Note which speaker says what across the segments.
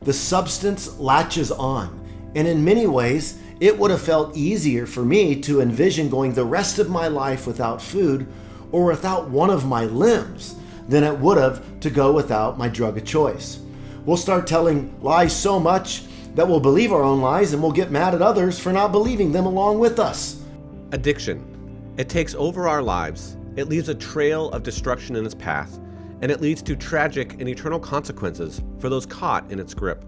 Speaker 1: the substance latches on. And in many ways, it would have felt easier for me to envision going the rest of my life without food or without one of my limbs than it would have to go without my drug of choice. We'll start telling lies so much that we'll believe our own lies and we'll get mad at others for not believing them along with us.
Speaker 2: Addiction. It takes over our lives. It leaves a trail of destruction in its path, and it leads to tragic and eternal consequences for those caught in its grip.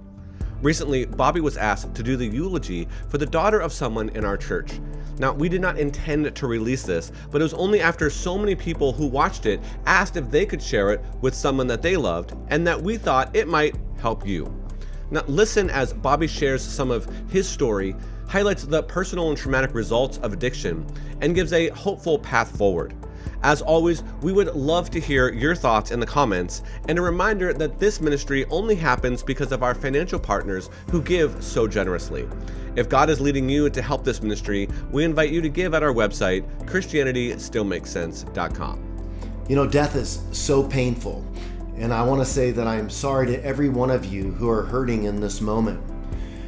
Speaker 2: Recently, Bobby was asked to do the eulogy for the daughter of someone in our church. Now, we did not intend to release this, but it was only after so many people who watched it asked if they could share it with someone that they loved, and that we thought it might help you. Now, listen as Bobby shares some of his story, highlights the personal and traumatic results of addiction, and gives a hopeful path forward. As always, we would love to hear your thoughts in the comments, and a reminder that this ministry only happens because of our financial partners who give so generously. If God is leading you to help this ministry, we invite you to give at our website, ChristianityStillMakesSense.com.
Speaker 1: You know, death is so painful, and I want to say that I'm sorry to every one of you who are hurting in this moment.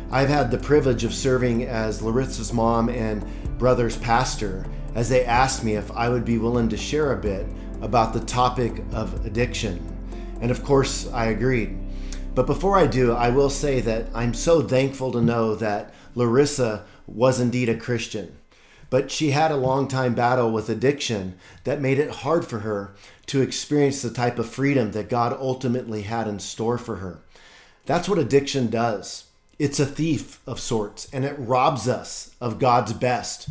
Speaker 1: I've had the privilege of serving as Larissa's mom and brother's pastor as they asked me if I would be willing to share a bit about the topic of addiction. And of course, I agreed. But before I do, I will say that I'm so thankful to know that Larissa was indeed a Christian. But she had a long time battle with addiction that made it hard for her to experience the type of freedom that God ultimately had in store for her. That's what addiction does. It's a thief of sorts, and it robs us of God's best.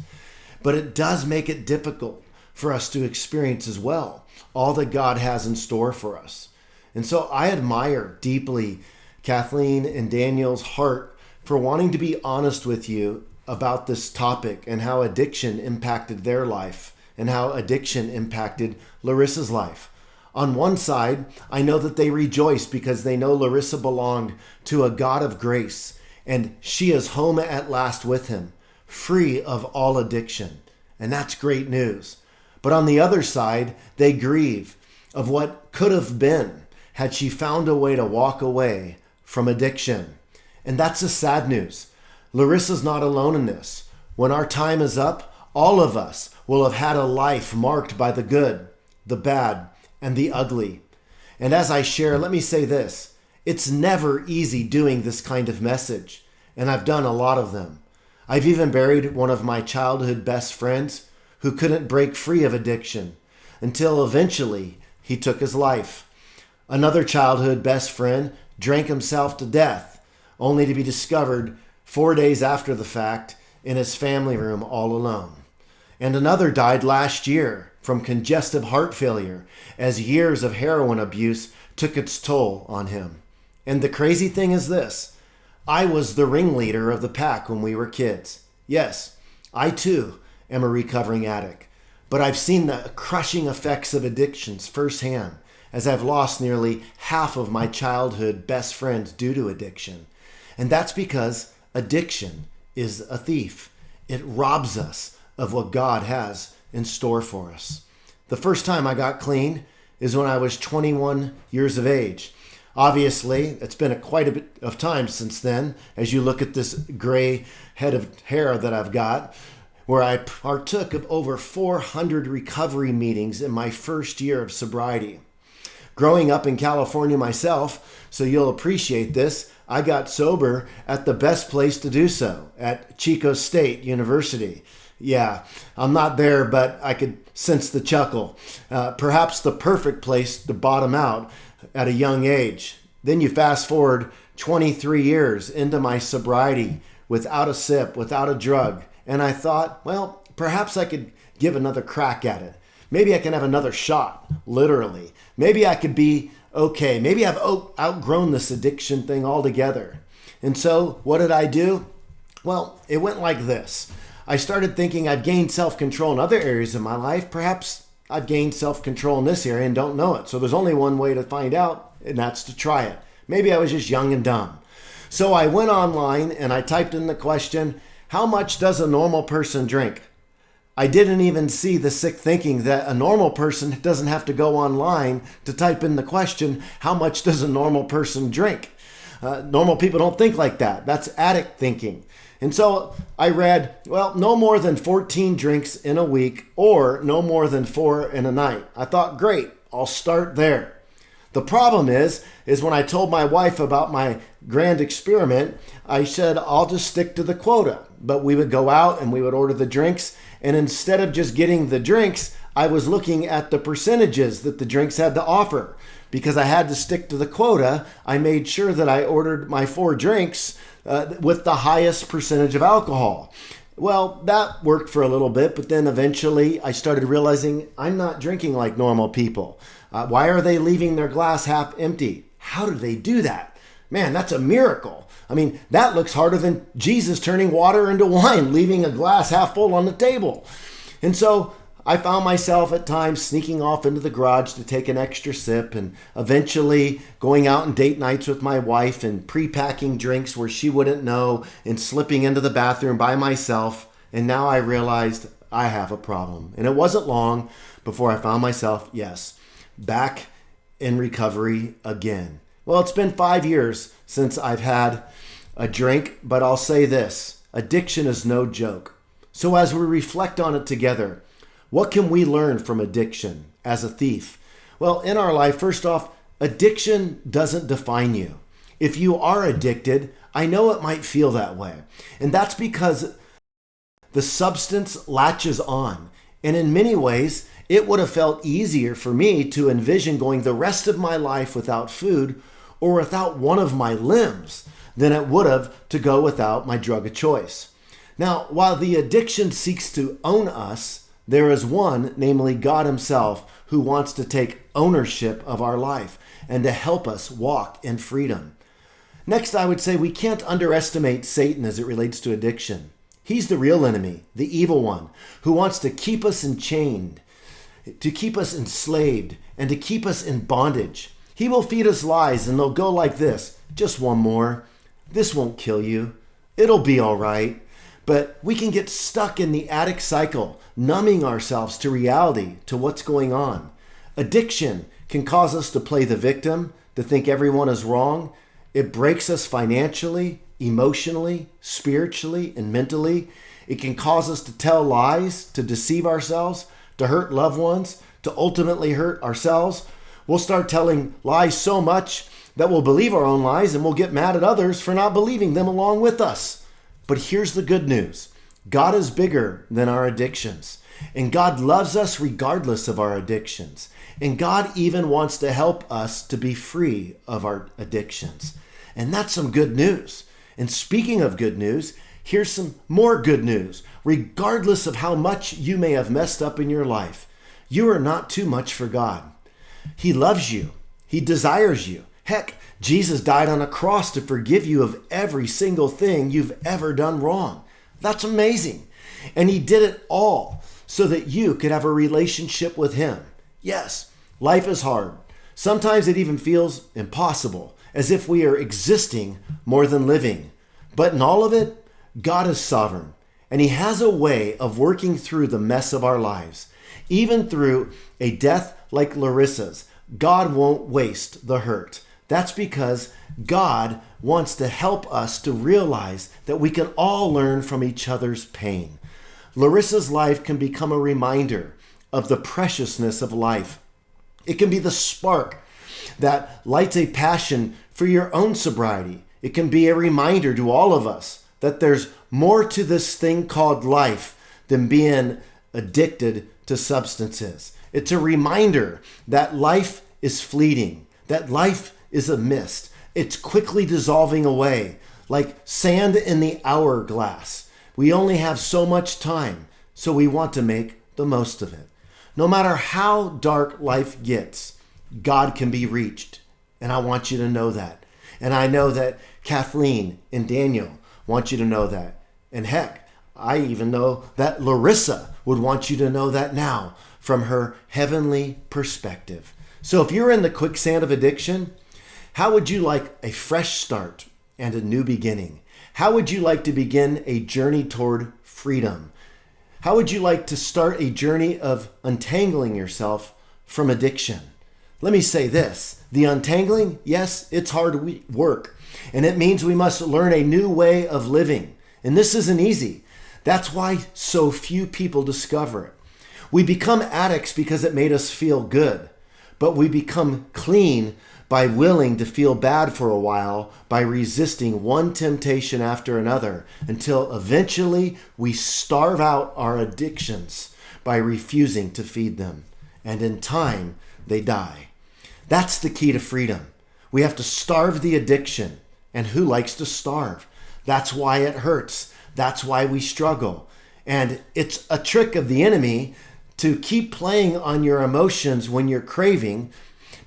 Speaker 1: But it does make it difficult for us to experience as well all that God has in store for us. And so I admire deeply Kathleen and Daniel's heart for wanting to be honest with you about this topic and how addiction impacted their life and how addiction impacted Larissa's life. On one side, I know that they rejoice because they know Larissa belonged to a God of grace, and she is home at last with him, free of all addiction. And that's great news. But on the other side, they grieve of what could have been had she found a way to walk away from addiction. And that's the sad news. Larissa's not alone in this. When our time is up, all of us will have had a life marked by the good, the bad, and the ugly. And as I share, let me say this. It's never easy doing this kind of message, and I've done a lot of them. I've even buried one of my childhood best friends who couldn't break free of addiction until eventually he took his life. Another childhood best friend drank himself to death, only to be discovered 4 days after the fact in his family room all alone. And another died last year from congestive heart failure as years of heroin abuse took its toll on him. And the crazy thing is this. I was the ringleader of the pack when we were kids. Yes, I too am a recovering addict, but I've seen the crushing effects of addictions firsthand as I've lost nearly half of my childhood best friends due to addiction. And that's because addiction is a thief. It robs us of what God has in store for us. The first time I got clean is when I was 21 years of age. Obviously, it's been quite a bit of time since then, as you look at this gray head of hair that I've got, where I partook of over 400 recovery meetings in my first year of sobriety. Growing up in California myself, so you'll appreciate this, I got sober at the best place to do so, at Chico State University. Yeah, I'm not there, but I could sense the chuckle. Perhaps the perfect place to bottom out at a young age. Then you fast forward 23 years into my sobriety without a sip, without a drug. And I thought, well, perhaps I could give another crack at it. Maybe I can have another shot, literally. Maybe I could be okay. Maybe I've outgrown this addiction thing altogether. And so what did I do? Well, it went like this. I started thinking I've gained self-control in other areas of my life. Perhaps I've gained self-control in this area and don't know it. So there's only one way to find out, and that's to try it. Maybe I was just young and dumb. So I went online and I typed in the question, how much does a normal person drink? I didn't even see the sick thinking that a normal person doesn't have to go online to type in the question, how much does a normal person drink? Normal people don't think like that. That's addict thinking. And so I read, well, no more than 14 drinks in a week or no more than 4 in a night. I thought, great, I'll start there. The problem is when I told my wife about my grand experiment, I said, I'll just stick to the quota. But we would go out and we would order the drinks. And instead of just getting the drinks, I was looking at the percentages that the drinks had to offer. Because I had to stick to the quota, I made sure that I ordered my 4 drinks with the highest percentage of alcohol. Well, that worked for a little bit, but then eventually I started realizing I'm not drinking like normal people. Why are they leaving their glass half empty? How do they do that? Man, that's a miracle. I mean, that looks harder than Jesus turning water into wine, leaving a glass half full on the table. And so I found myself at times sneaking off into the garage to take an extra sip and eventually going out on date nights with my wife and pre-packing drinks where she wouldn't know and slipping into the bathroom by myself. And now I realized I have a problem. And it wasn't long before I found myself, back in recovery again. Well, it's been 5 years since I've had a drink, but I'll say this, addiction is no joke. So as we reflect on it together, what can we learn from addiction as a thief? Well, in our life, first off, addiction doesn't define you. If you are addicted, I know it might feel that way. And that's because the substance latches on. And in many ways, it would have felt easier for me to envision going the rest of my life without food or without one of my limbs than it would have to go without my drug of choice. Now, while the addiction seeks to own us, there is one, namely God himself, who wants to take ownership of our life and to help us walk in freedom. Next, I would say we can't underestimate Satan as it relates to addiction. He's the real enemy, the evil one, who wants to keep us enchained, to keep us enslaved, and to keep us in bondage. He will feed us lies, and they'll go like this, just one more. This won't kill you. It'll be all right. But we can get stuck in the addict cycle, numbing ourselves to reality, to what's going on. Addiction can cause us to play the victim, to think everyone is wrong. It breaks us financially, emotionally, spiritually, and mentally. It can cause us to tell lies, to deceive ourselves, to hurt loved ones, to ultimately hurt ourselves. We'll start telling lies so much that we'll believe our own lies and we'll get mad at others for not believing them along with us. But here's the good news. God is bigger than our addictions. And God loves us regardless of our addictions. And God even wants to help us to be free of our addictions. And that's some good news. And speaking of good news, here's some more good news. Regardless of how much you may have messed up in your life, you are not too much for God. He loves you. He desires you. Heck, Jesus died on a cross to forgive you of every single thing you've ever done wrong. That's amazing. And he did it all so that you could have a relationship with him. Yes, life is hard. Sometimes it even feels impossible, as if we are existing more than living. But in all of it, God is sovereign, and he has a way of working through the mess of our lives. Even through a death like Larissa's, God won't waste the hurt. That's because God wants to help us to realize that we can all learn from each other's pain. Larissa's life can become a reminder of the preciousness of life. It can be the spark that lights a passion for your own sobriety. It can be a reminder to all of us that there's more to this thing called life than being addicted to substances. It's a reminder that life is fleeting, that life is a mist. It's quickly dissolving away like sand in the hourglass. We only have so much time, so we want to make the most of it. No matter how dark life gets, God can be reached. And I want you to know that. And I know that Kathleen and Daniel want you to know that. And heck, I even know that Larissa would want you to know that now from her heavenly perspective. So if you're in the quicksand of addiction, how would you like a fresh start and a new beginning? How would you like to begin a journey toward freedom? How would you like to start a journey of untangling yourself from addiction? Let me say this, the untangling, yes, it's hard work. And it means we must learn a new way of living. And this isn't easy. That's why so few people discover it. We become addicts because it made us feel good, but we become clean by willing to feel bad for a while, by resisting one temptation after another, until eventually we starve out our addictions by refusing to feed them. And in time, they die. That's the key to freedom. We have to starve the addiction. And who likes to starve? That's why it hurts. That's why we struggle. And it's a trick of the enemy to keep playing on your emotions when you're craving.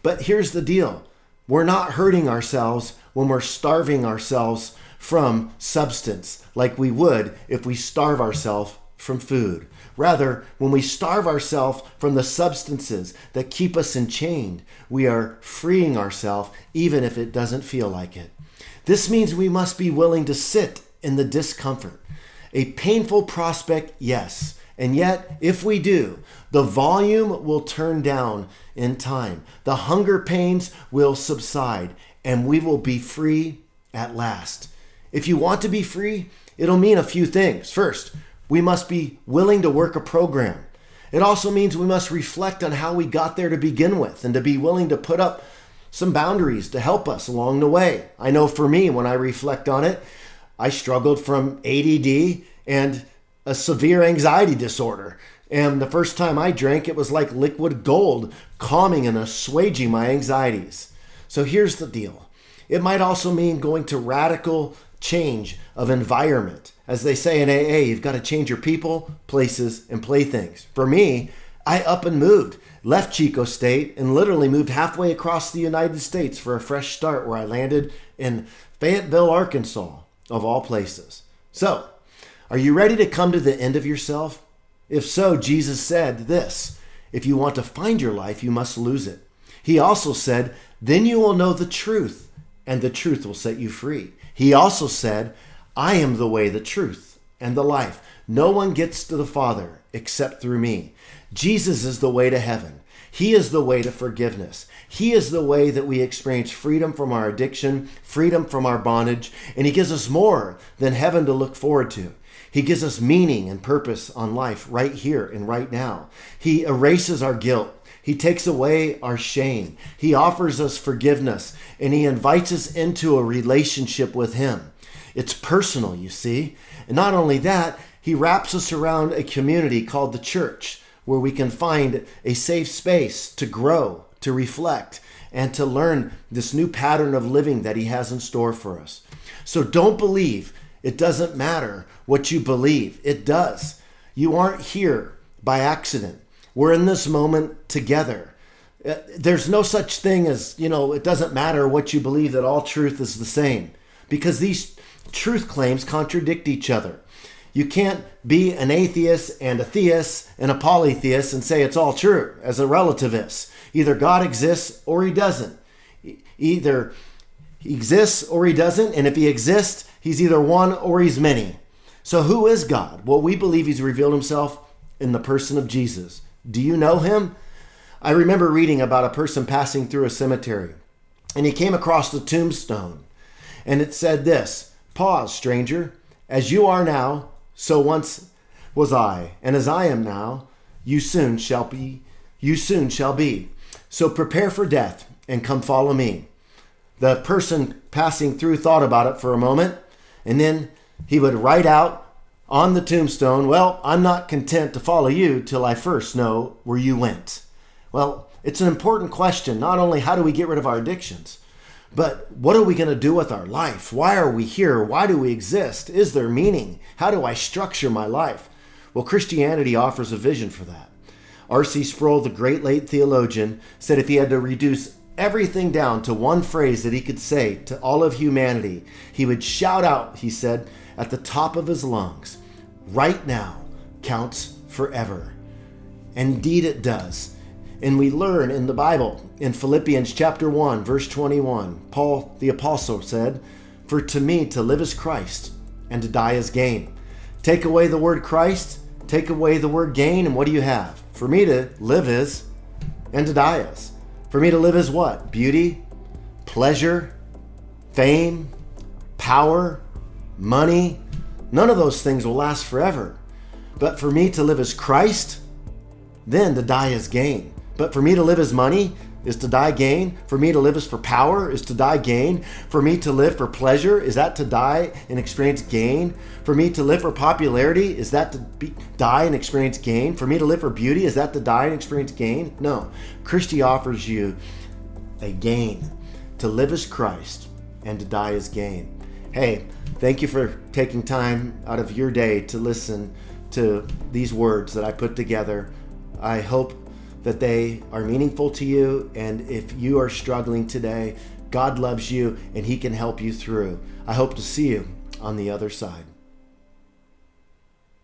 Speaker 1: But here's the deal. We're not hurting ourselves when we're starving ourselves from substance like we would if we starve ourselves from food. Rather, when we starve ourselves from the substances that keep us enchained, we are freeing ourselves even if it doesn't feel like it. This means we must be willing to sit in the discomfort. A painful prospect, yes. And yet, if we do, the volume will turn down in time. The hunger pains will subside, and we will be free at last. If you want to be free, it'll mean a few things. First, we must be willing to work a program. It also means we must reflect on how we got there to begin with, and to be willing to put up some boundaries to help us along the way. I know for me, when I reflect on it, I struggled from ADD and a severe anxiety disorder. And the first time I drank, it was like liquid gold, calming and assuaging my anxieties. So here's the deal. It might also mean going to radical change of environment. As they say in AA, you've got to change your people, places, and playthings. For me, I up and moved, left Chico State, and literally moved halfway across the United States for a fresh start, where I landed in Fayetteville, Arkansas, of all places. So, are you ready to come to the end of yourself? If so, Jesus said this: if you want to find your life, you must lose it. He also said, then you will know the truth, and the truth will set you free. He also said, I am the way, the truth, and the life. No one gets to the Father except through me. Jesus is the way to heaven. He is the way to forgiveness. He is the way that we experience freedom from our addiction, freedom from our bondage, and he gives us more than heaven to look forward to. He gives us meaning and purpose on life right here and right now. He erases our guilt. He takes away our shame. He offers us forgiveness, and he invites us into a relationship with him. It's personal, you see. And not only that, he wraps us around a community called the church, where we can find a safe space to grow, to reflect, and to learn this new pattern of living that he has in store for us. So don't believe it doesn't matter what you believe. It does. You aren't here by accident. We're in this moment together. There's no such thing as, it doesn't matter what you believe, that all truth is the same, because these truth claims contradict each other. You can't be an atheist and a theist and a polytheist and say it's all true as a relativist. Either God exists or he doesn't. Either he exists or he doesn't, and if he exists, he's either one or he's many. So who is God? Well, we believe he's revealed himself in the person of Jesus. Do you know him? I remember reading about a person passing through a cemetery, and he came across the tombstone, and it said this: pause, stranger, as you are now, so once was I, and as I am now, you soon shall be. So prepare for death and come follow me. The person passing through thought about it for a moment, and then he would write out on the tombstone, well, I'm not content to follow you till I first know where you went. Well, it's an important question. Not only how do we get rid of our addictions, but what are we going to do with our life? Why are we here? Why do we exist? Is there meaning? How do I structure my life? Well, Christianity offers a vision for that. R.C. Sproul, the great late theologian, said if he had to reduce everything down to one phrase that he could say to all of humanity, he would shout out, he said, at the top of his lungs, right now counts forever. Indeed it does. And we learn in the Bible, in Philippians chapter 1, verse 21, Paul the apostle said, for to me to live is Christ, and to die is gain. Take away the word Christ, take away the word gain, and what do you have? For me to live is, and to die is. For me to live is what? Beauty, pleasure, fame, power, money, none of those things will last forever. But for me to live as Christ, then to die is gain. But for me to live as money is to die gain. For me to live as for power is to die gain. For me to live for pleasure, is that to die and experience gain? For me to live for popularity, is that to die and experience gain? For me to live for beauty, is that to die and experience gain? No. Christy offers you a gain. To live as Christ and to die as gain. Hey, thank you for taking time out of your day to listen to these words that I put together. I hope that they are meaningful to you, and if you are struggling today, God loves you and He can help you through. I hope to see you on the other side.